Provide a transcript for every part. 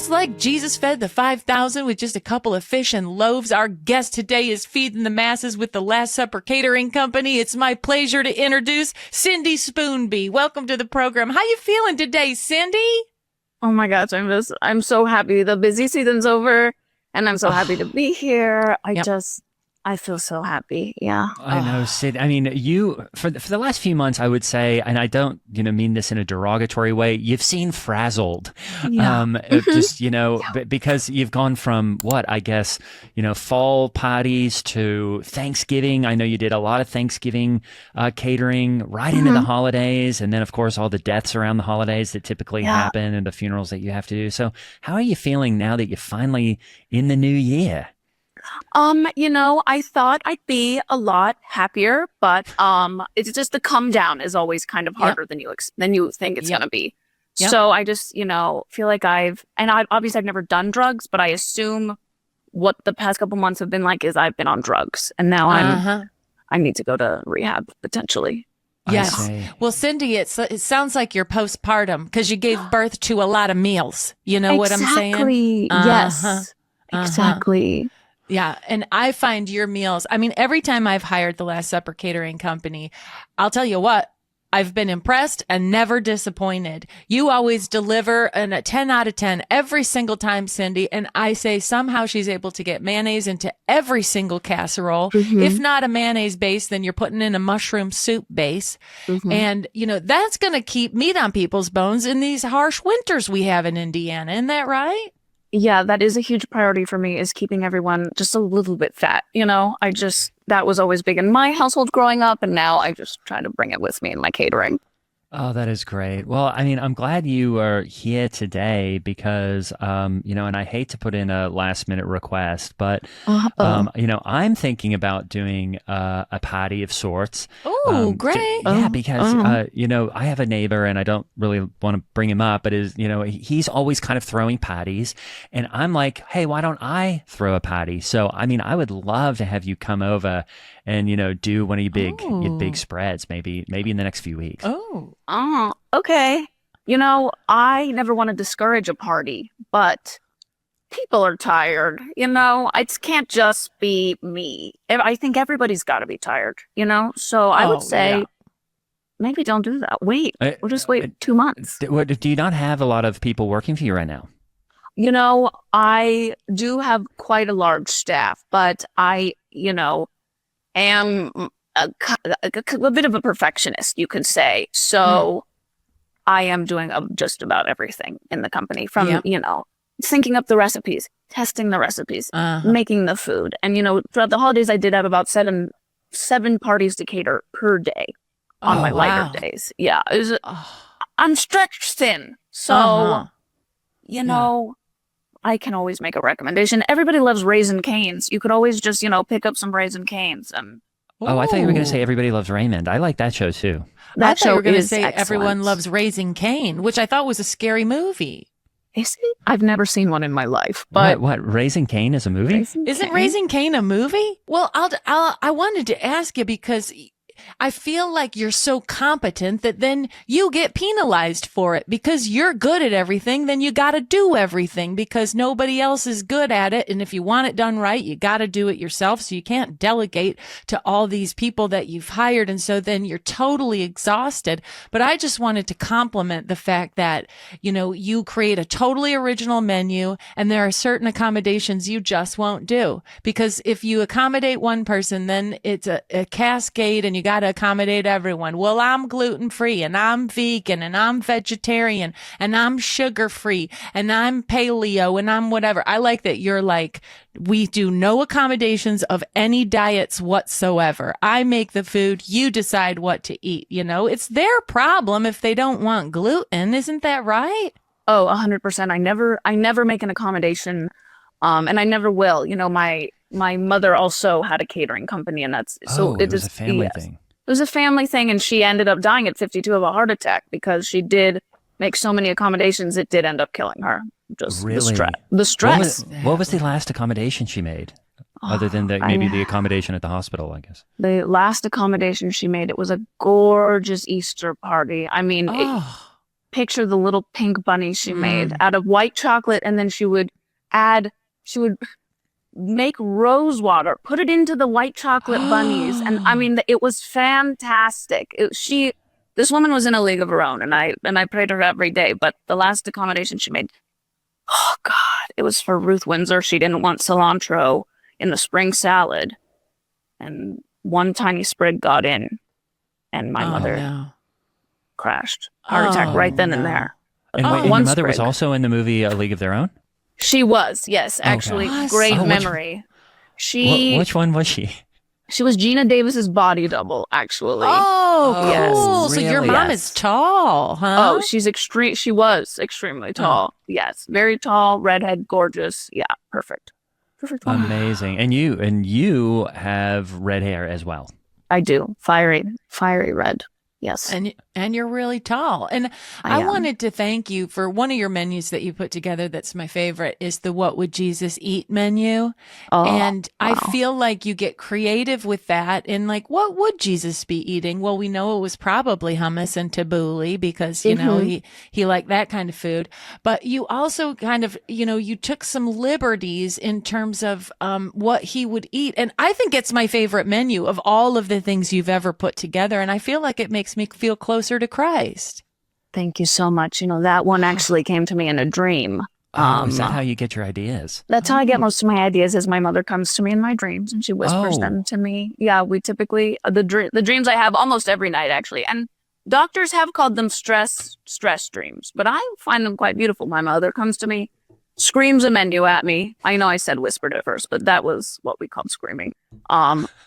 just like Jesus fed the 5,000 with just a couple of fish and loaves, our guest today is feeding the masses with the Last Supper Catering Company. It's my pleasure to introduce Cindy Spoonby. Welcome to the program. How you feeling today, Cindy? Oh my gosh, I'm so happy. The busy season's over and I'm so happy to be here. I feel so happy. Yeah. I know, Sid. I mean, you, for the last few months, I would say, and I don't, mean this in a derogatory way, you've seen frazzled. Yeah. Just, because you've gone from fall parties to Thanksgiving. I know you did a lot of Thanksgiving catering right into the holidays. And then, of course, all the deaths around the holidays that typically happen and the funerals that you have to do. So how are you feeling now that you're finally in the new year? I thought I'd be a lot happier, but it's just the come down is always kind of harder than you think it's gonna be. Yep. So I just, feel like I've never done drugs, but I assume what the past couple months have been like is I've been on drugs, and now I need to go to rehab potentially. Yes. Well, Cindy, it sounds like you're postpartum because you gave birth to a lot of meals. You know what I'm saying? Exactly. Yes. Exactly. Yeah. And I find your meals, I mean, every time I've hired the Last Supper Catering Company, I'll tell you what, I've been impressed and never disappointed. You always deliver a 10 out of 10 every single time, Cindy. And I say somehow she's able to get mayonnaise into every single casserole. If not a mayonnaise base, then you're putting in a mushroom soup base. And, that's going to keep meat on people's bones in these harsh winters we have in Indiana. Isn't that right? Yeah, that is a huge priority for me, is keeping everyone just a little bit fat. That was always big in my household growing up, and now I just try to bring it with me in my catering. Oh, that is great. Well, I mean, I'm glad you are here today because, and I hate to put in a last minute request, but, I'm thinking about doing a party of sorts. Oh, great. Because, I have a neighbor and I don't really want to bring him up, but he's always kind of throwing parties. And I'm like, hey, why don't I throw a party? So, I mean, I would love to have you come over and, do one of your big spreads, maybe in the next few weeks. Oh, okay. I never want to discourage a party, but people are tired. It can't just be me. I think everybody's got to be tired, So I would say maybe don't do that. Wait, we'll just wait 2 months. Do you not have a lot of people working for you right now? I do have quite a large staff, but I, am a bit of a perfectionist, you could say. So I am doing just about everything in the company from, syncing up the recipes, testing the recipes, making the food. And, throughout the holidays, I did have about seven parties to cater per day on my lighter days. Yeah. I'm stretched thin. So, I can always make a recommendation. Everybody loves Raisin Canes. You could always just, pick up some Raisin Canes. And oh, I thought you were going to say Everybody Loves Raymond. I like that show too. I thought you were going to say excellent. Everyone Loves Raising Cain, which I thought was a scary movie. Is it? I've never seen one in my life. But what? Raising Cain is a movie? Isn't Raising Cain a movie? Well, I wanted to ask you because I feel like you're so competent that then you get penalized for it because you're good at everything. Then you got to do everything because nobody else is good at it. And if you want it done right, you got to do it yourself. So you can't delegate to all these people that you've hired. And so then you're totally exhausted. But I just wanted to compliment the fact that, you create a totally original menu and there are certain accommodations you just won't do because if you accommodate one person, then it's a cascade and you got to accommodate everyone. Well, I'm gluten-free and I'm vegan and I'm vegetarian and I'm sugar-free and I'm paleo and I'm whatever. I like that you're like, we do no accommodations of any diets whatsoever. I make the food. You decide what to eat. It's their problem if they don't want gluten. Isn't that right? Oh, 100%. I never make an accommodation. And I never will. My mother also had a catering company and it was a family thing. It was a family thing, and she ended up dying at 52 of a heart attack because she did make so many accommodations. It did end up killing her. Just really? The stress. What was the last accommodation she made? Other than the accommodation at the hospital, I guess. The last accommodation she made, it was a gorgeous Easter party. I mean, picture the little pink bunny she made out of white chocolate, and then she would make rose water, put it into the white chocolate bunnies, and I mean, it was fantastic. This woman was in a league of her own, and I prayed to her every day. But the last accommodation she made, oh God, it was for Ruth Windsor. She didn't want cilantro in the spring salad, and one tiny sprig got in, and my mother crashed. Heart attack right then and there. And wait, your mother was also in the movie A League of Their Own? She was, yes. Actually, great memory. Which one was she? She was Gina Davis's body double, actually. Oh, yes. cool. So your mom is tall, huh? Oh, she was extremely tall. Yes. Very tall, redhead, gorgeous. Yeah, perfect. Perfect woman. Amazing. And you have red hair as well. I do. Fiery red. Yes. And you're really tall. And I wanted to thank you for one of your menus that you put together that's my favorite is the What Would Jesus Eat menu. Oh, and I feel like you get creative with that and like, what would Jesus be eating? Well, we know it was probably hummus and tabbouleh because, you know, he liked that kind of food. But you also kind of, you know, you took some liberties in terms of what he would eat. And I think it's my favorite menu of all of the things you've ever put together. And I feel like it makes me feel closer to Christ. Thank you so much. You know, that one actually came to me in a dream. Is that how you get your ideas? That's how I get most of my ideas is my mother comes to me in my dreams and she whispers them to me. Yeah, we typically, the dreams I have almost every night, actually. And doctors have called them stress dreams, but I find them quite beautiful. My mother comes to me, screams a menu at me. I know I said whispered at first, but that was what we called screaming.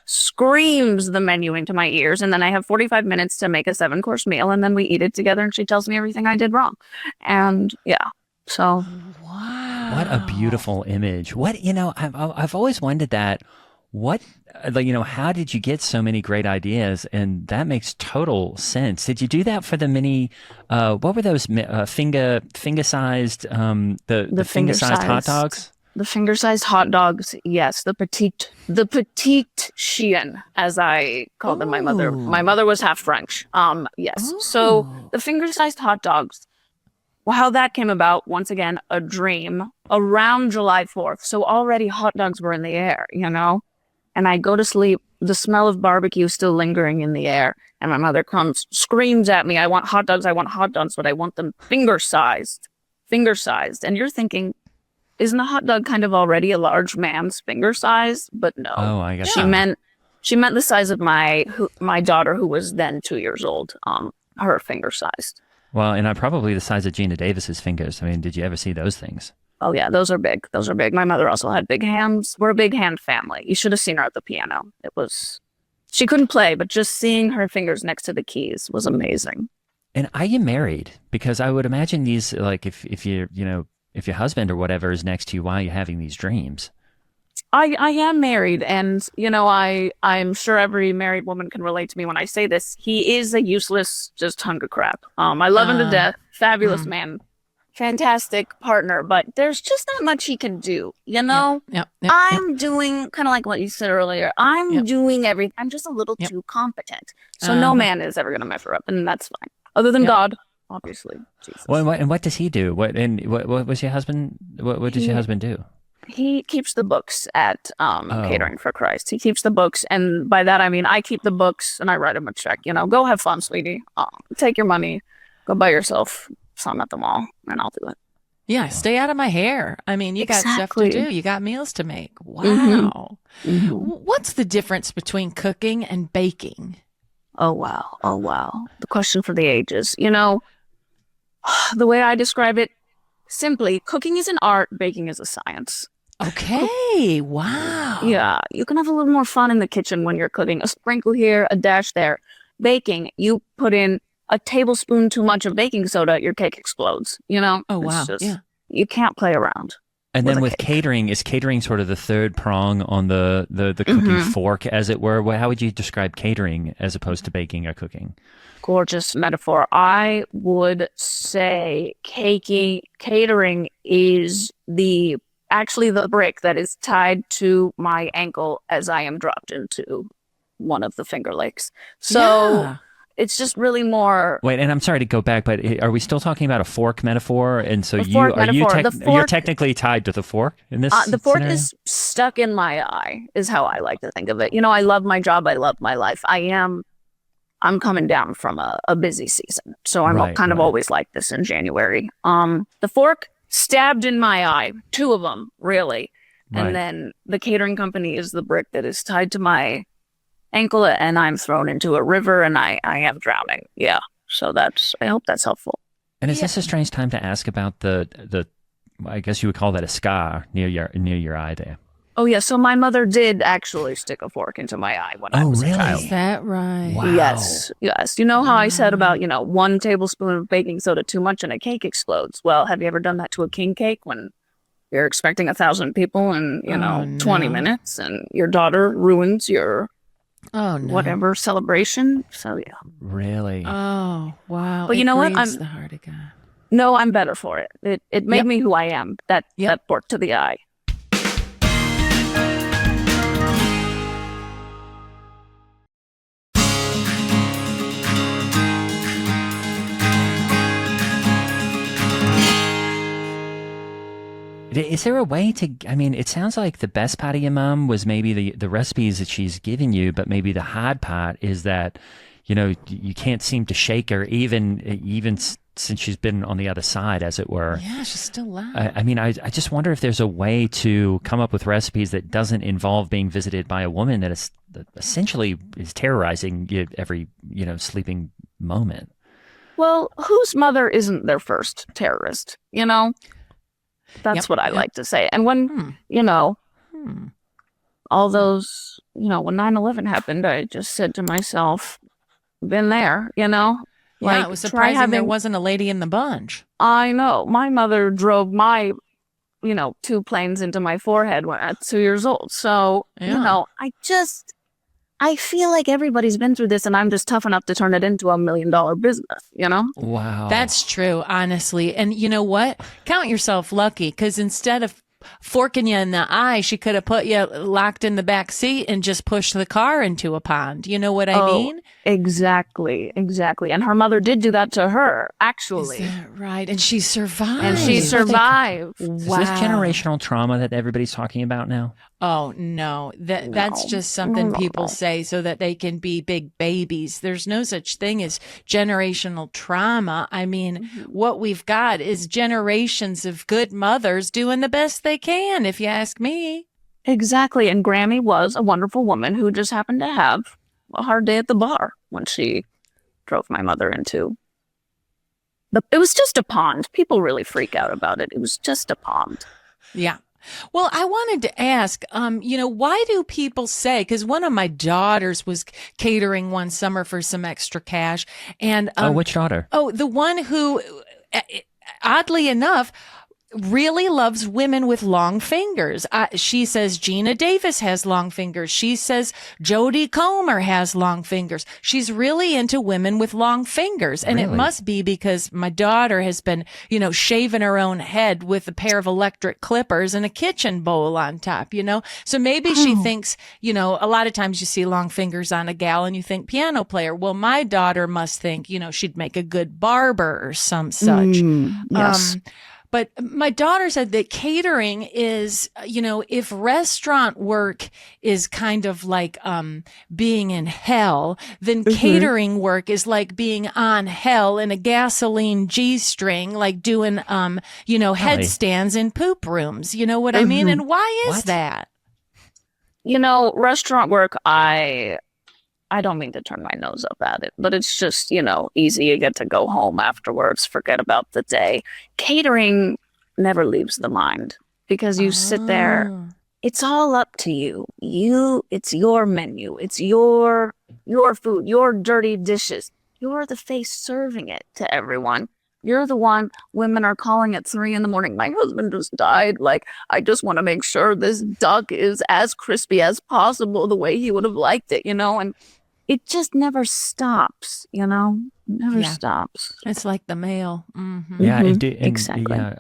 Screams the menu into my ears, and then I have 45 minutes to make a 7-course meal, and then we eat it together, and she tells me everything I did wrong. And yeah, so. Wow. What a beautiful image. What, you know, I've always wondered that. What, like, you know, how did you get so many great ideas? And that makes total sense. Did you do that for the mini, what were those finger-sized, the finger-sized hot dogs? The finger-sized hot dogs, yes. The petite chien, as I called them. My mother was half French. Yes. Ooh. So the finger-sized hot dogs. Well, how that came about, once again, a dream around July 4th. So already hot dogs were in the air, you know? And I go to sleep, the smell of barbecue still lingering in the air. And my mother comes, screams at me, I want hot dogs, but I want them finger-sized. And you're thinking, isn't a hot dog kind of already a large man's finger size? But no. Oh, I guess she meant the size of my daughter, who was then 2 years old, her finger sized. Well, and probably the size of Gina Davis's fingers. I mean, did you ever see those things? Oh, yeah, those are big. My mother also had big hands. We're a big hand family. You should have seen her at the piano. She couldn't play, but just seeing her fingers next to the keys was amazing. And are you married? Because I would imagine these, like, if you're, you know, if your husband or whatever is next to you while you're having these dreams. I am married, and, you know, I'm sure every married woman can relate to me when I say this. He is a useless, just hunk of crap. I love him to death. Fabulous man. Fantastic partner, but there's just not much he can do, you know? Yep. I'm doing kind of like what you said earlier. I'm doing everything. I'm just a little too competent. So no man is ever going to measure up, and that's fine. Other than God, obviously. Jesus. Well, and what does he do? What was your husband? What does your husband do? He keeps the books at Catering for Christ. He keeps the books, and by that I mean I keep the books and I write him a check. You know, go have fun, sweetie. Take your money, go buy yourself some at the mall, and I'll do it. Yeah, stay out of my hair. I mean, you got stuff to do. You got meals to make. Wow. Mm-hmm. What's the difference between cooking and baking? Oh, wow. The question for the ages. You know, the way I describe it, simply, cooking is an art, baking is a science. Okay. Wow. Yeah, you can have a little more fun in the kitchen when you're cooking. A sprinkle here, a dash there. Baking, you put in a tablespoon too much of baking soda, your cake explodes, you know? Oh, wow. You can't play around. And then with catering, is catering sort of the third prong on the cooking fork, as it were? How would you describe catering as opposed to baking or cooking? Gorgeous metaphor. I would say catering is actually the brick that is tied to my ankle as I am dropped into one of the Finger Lakes. So it's just really more. Wait, and I'm sorry to go back, but are we still talking about a fork metaphor? And so you're technically tied to the fork in this the fork scenario? is stuck in my eye, is how I like to think of it. I love my job. I love my life. I'm coming down from a busy season. So I'm kind of always like this in January. The fork stabbed in my eye, 2 of them, really. Right. And then the catering company is the brick that is tied to my ankle, and I'm thrown into a river, and I am drowning. Yeah. So I hope that's helpful. And is this a strange time to ask about the I guess you would call that a scar near your eye there? Oh, yeah. So my mother did actually stick a fork into my eye when I was a child. Is that right? Wow. Yes. You know how I said about, 1 tablespoon of baking soda too much and a cake explodes? Well, have you ever done that to a king cake when you're expecting 1,000 people in, 20 minutes, and your daughter ruins your whatever celebration? So, yeah. Really? Oh, wow. But you know what? I'm the heart of God. No, I'm better for it. It made me who I am, that fork to the eye. Is there a way to, it sounds like the best part of your mom was maybe the recipes that she's giving you, but maybe the hard part is that, you can't seem to shake her even since she's been on the other side, as it were. Yeah, she's still loud. I just wonder if there's a way to come up with recipes that doesn't involve being visited by a woman that essentially is terrorizing you every, sleeping moment. Well, whose mother isn't their first terrorist, That's what I like to say. And when, all those, when 9/11 happened, I just said to myself, been there, Yeah, it was surprising there wasn't a lady in the bunch. I know. My mother drove my, 2 planes into my forehead when at 2 years old. So, I feel like everybody's been through this, and I'm just tough enough to turn it into $1 million business, Wow. That's true, honestly. And you know what? Count yourself lucky, because instead of forking you in the eye, she could have put you locked in the back seat and just pushed the car into a pond. You know what I mean? Exactly. And her mother did do that to her, actually. Is that right? And she survived. Is this generational trauma that everybody's talking about now? Oh, no. That's just something people say so that they can be big babies. There's no such thing as generational trauma. What we've got is generations of good mothers doing the best they can, if you ask me. Exactly. And Grammy was a wonderful woman who just happened to have a hard day at the bar when she drove my mother into. It was just a pond. People really freak out about it. It was just a pond. Yeah. Well, I wanted to ask, why do people say, because one of my daughters was catering one summer for some extra cash. And which daughter? Oh, the one who, oddly enough, really loves women with long fingers. She says Gina Davis has long fingers. She says Jodie Comer has long fingers. She's really into women with long fingers. And It must be because my daughter has been, shaving her own head with a pair of electric clippers and a kitchen bowl on top, So maybe she thinks, a lot of times you see long fingers on a gal and you think piano player. Well, my daughter must think, she'd make a good barber or some such. Yes. But my daughter said that catering is, if restaurant work is kind of like being in hell, then catering work is like being on hell in a gasoline G-string, like doing, headstands in poop rooms. You know what I mean? And why is that? Restaurant work, I don't mean to turn my nose up at it, but it's just, easy. You get to go home afterwards, forget about the day. Catering never leaves the mind because you sit there. It's all up to you. It's your menu. It's your food, your dirty dishes. You're the face serving it to everyone. You're the one women are calling at 3 a.m. My husband just died. I just want to make sure this duck is as crispy as possible the way he would have liked it, And it just never stops, never Yeah. stops. It's like the mail. Yeah, Mhm. and Exactly. yeah,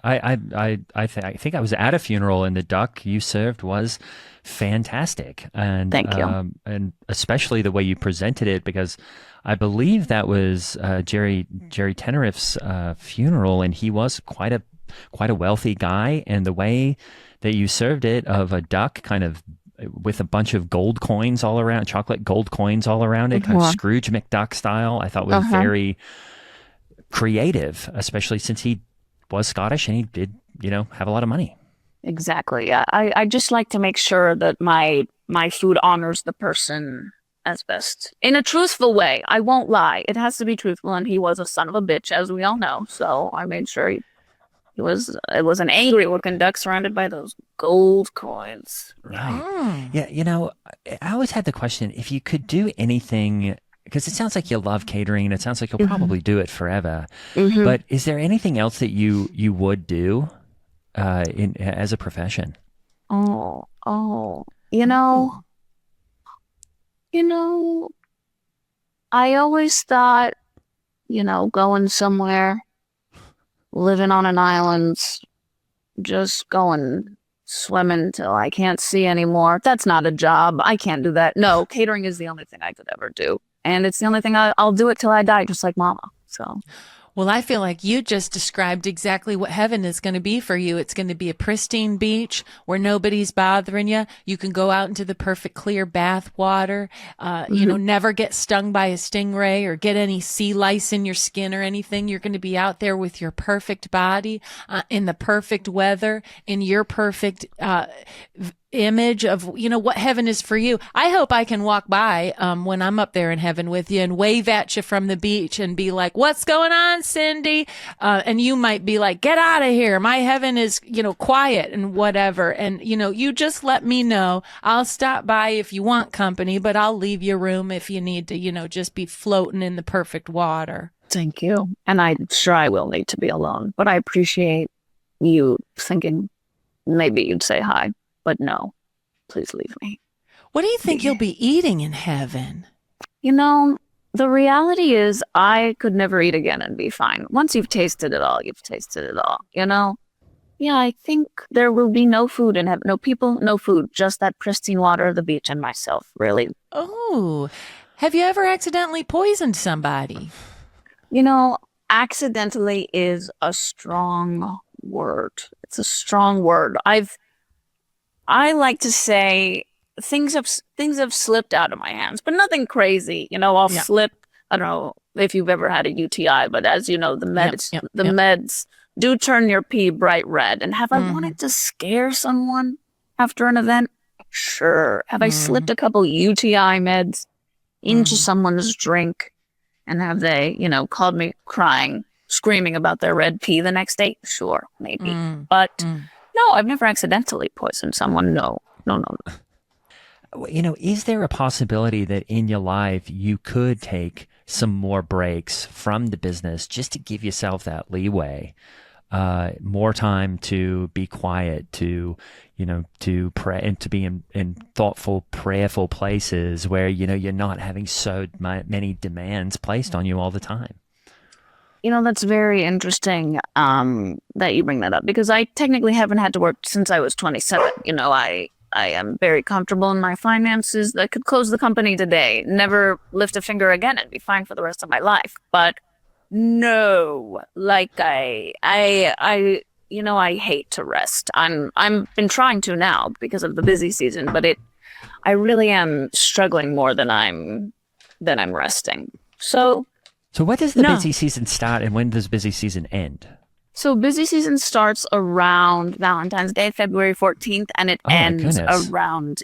I think I was at a funeral and the duck you served was fantastic, Thank you. and especially the way you presented it, because I believe that was Jerry Teneriff's funeral, and he was quite a wealthy guy, and the way that you served it of a duck kind of with a bunch of gold coins all around, chocolate gold coins all around it, kind of Uh-huh. Scrooge McDuck style, I thought was Uh-huh. very creative, especially since he was Scottish and he did, have a lot of money. Exactly. Yeah. I just like to make sure that my food honors the person as best in a truthful way. I won't lie. It has to be truthful, and he was a son of a bitch, as we all know. So I made sure he was it was an angry looking duck surrounded by those gold coins. Yeah. Right. Yeah. I always had the question if you could do anything, because it sounds like you love catering and it sounds like you'll hmm probably do it forever. hmm But is there anything else that you would do in as a profession? Oh. You know, I always thought, going somewhere, living on an island, just going swimming till I can't see anymore. That's not a job. I can't do that. No, catering is the only thing I could ever do. And it's the only thing I'll do it till I die, just like mama. So, Well, I feel like you just described exactly what heaven is going to be for you. It's going to be a pristine beach where nobody's bothering you. You can go out into the perfect clear bath water, never get stung by a stingray or get any sea lice in your skin or anything. You're going to be out there with your perfect body, in the perfect weather, in your perfect, image of what heaven is for you. I hope I can walk by when I'm up there in heaven with you and wave at you from the beach and be like, what's going on, Cindy? And you might be like, get out of here, my heaven is quiet and whatever. And you just let me know. I'll stop by if you want company, but I'll leave your room if you need to just be floating in the perfect water. thank you. And I'm sure I will need to be alone, but I appreciate you thinking maybe you'd say hi, but no, please leave me. What do you think you'll be eating in heaven? The reality is I could never eat again and be fine. Once you've tasted it all, you've tasted it all. Yeah, I think there will be no food in heaven. No people, no food, just that pristine water of the beach and myself, really. Oh, have you ever accidentally poisoned somebody? Accidentally is a strong word. It's a strong word. I like to say things have slipped out of my hands, but nothing crazy. I'll Yeah. slip. I don't know if you've ever had a UTI, but as you know, the meds Yep, the yep. meds do turn your pee bright red. And have I Mhm. wanted to scare someone after an event? Sure. Have I Mhm. slipped a couple UTI meds into Mhm. someone's drink, and have they, called me crying, screaming about their red pee the next day? Sure, maybe. Mm. But Mm. no, I've never accidentally poisoned someone. No, no, no, no. Is there a possibility that in your life you could take some more breaks from the business just to give yourself that leeway, more time to be quiet, to pray and to be in thoughtful, prayerful places where, you're not having so many demands placed on you all the time? That's very interesting that you bring that up, because I technically haven't had to work since I was 27. I am very comfortable in my finances. I could close the company today, never lift a finger again, and be fine for the rest of my life. But no, like I hate to rest. I'm been trying to now because of the busy season, but I really am struggling more than I'm resting. So So when does the no. busy season start and when does busy season end? So busy season starts around Valentine's Day, February 14th, and it Oh my ends goodness. around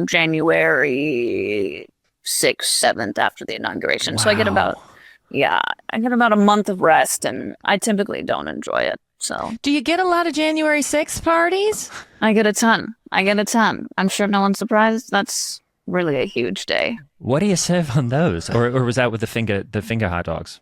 January 6th, 7th after the inauguration. So I get about a month of rest, and I typically don't enjoy it. So Do you get a lot of January 6th parties? I get a ton. I'm sure no one's surprised. That's really a huge day. What do you serve on those? Or was that with the finger hot dogs?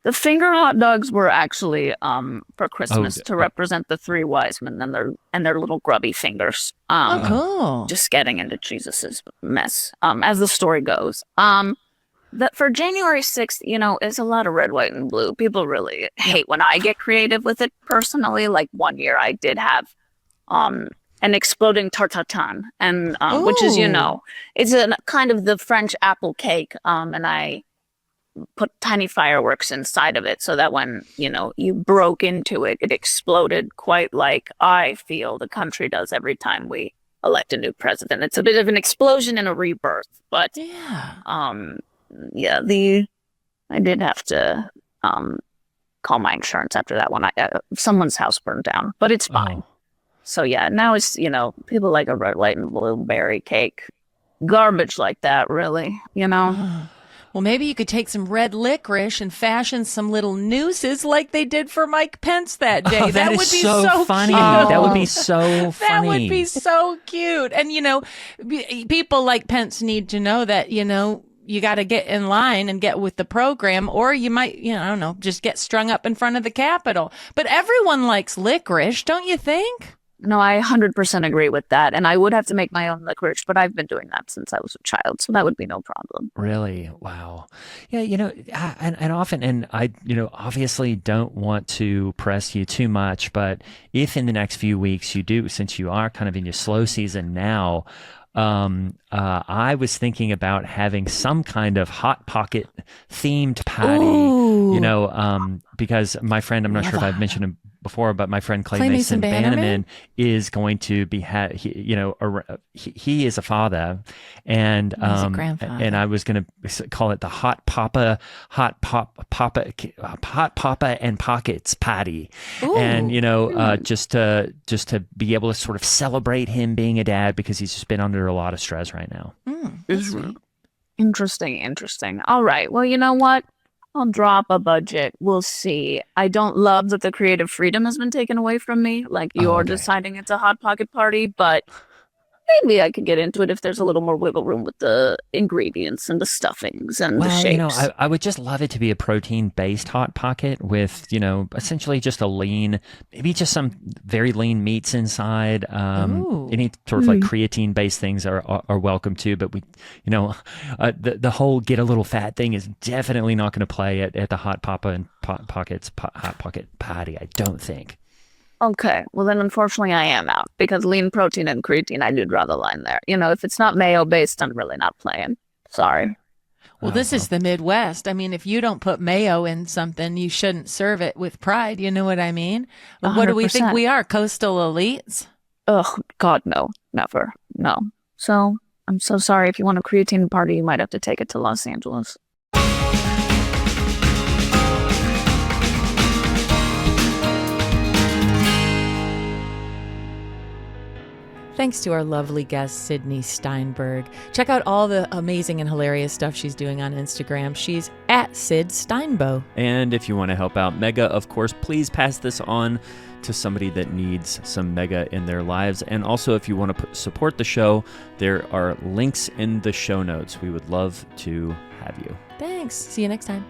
The finger hot dogs were actually for Christmas to represent the three wise men and their little grubby fingers. Cool. Just getting into Jesus's mess. As the story goes. That for January 6th, it's a lot of red, white, and blue. People really hate when I get creative with it personally. Like one year I did have an exploding tartatan, and which is, it's a kind of the French apple cake. And I put tiny fireworks inside of it so that when, you broke into it, it exploded quite like I feel the country does every time we elect a new president. It's a bit of an explosion and a rebirth, but I did have to call my insurance after that one. Someone's house burned down, but it's fine. So now it's, people like a red, white, and blueberry cake. Garbage like that, really, Well, maybe you could take some red licorice and fashion some little nooses like they did for Mike Pence that day. That would be so funny. Cute. That would be so funny. That would be so cute. And, people like Pence need to know that, you got to get in line and get with the program, or you might, I don't know, just get strung up in front of the Capitol. But everyone likes licorice, don't you think? No, I 100% agree with that. And I would have to make my own licorice, but I've been doing that since I was a child. So that would be no problem. Really? Wow. Yeah, and often, and I, obviously don't want to press you too much, but if in the next few weeks you do, since you are kind of in your slow season now, I was thinking about having some kind of Hot Pocket themed patty, because my friend, I'm not sure if I've mentioned him before, but my friend Clay Mason Bannerman is going to be, he is a father, and he's a grandfather. And I was going to call it the Hot Papa and Pockets patty. Ooh. And just to be able to sort of celebrate him being a dad, because he's just been under a lot of stress right now. Interesting. All right. Well, you know what? I'll drop a budget. We'll see. I don't love that the creative freedom has been taken away from me. Like you're deciding it's a Hot Pocket party, but maybe I could get into it if there's a little more wiggle room with the ingredients and the stuffings and the shapes. I would just love it to be a protein-based Hot Pocket with, essentially just a lean, maybe just some very lean meats inside. Any sort of like creatine-based things are welcome too. But the whole get a little fat thing is definitely not going to play at the Hot Papa and Pockets Hot Pocket party, I don't think. Okay, well then unfortunately I am out, because lean protein and creatine, I do draw the line there. If it's not mayo based, I'm really not playing. Sorry. Well, this is the Midwest. I mean, if you don't put mayo in something, you shouldn't serve it with pride. You know what I mean? But what do we think we are? Coastal elites? Oh, God, no. Never. No. So, I'm so sorry. If you want a creatine party, you might have to take it to Los Angeles. Thanks to our lovely guest, Cindy Steinberg. Check out all the amazing and hilarious stuff she's doing on Instagram. She's at Sid Steinbo. And if you want to help out Mega, of course, please pass this on to somebody that needs some Mega in their lives. And also, if you want to support the show, there are links in the show notes. We would love to have you. Thanks. See you next time.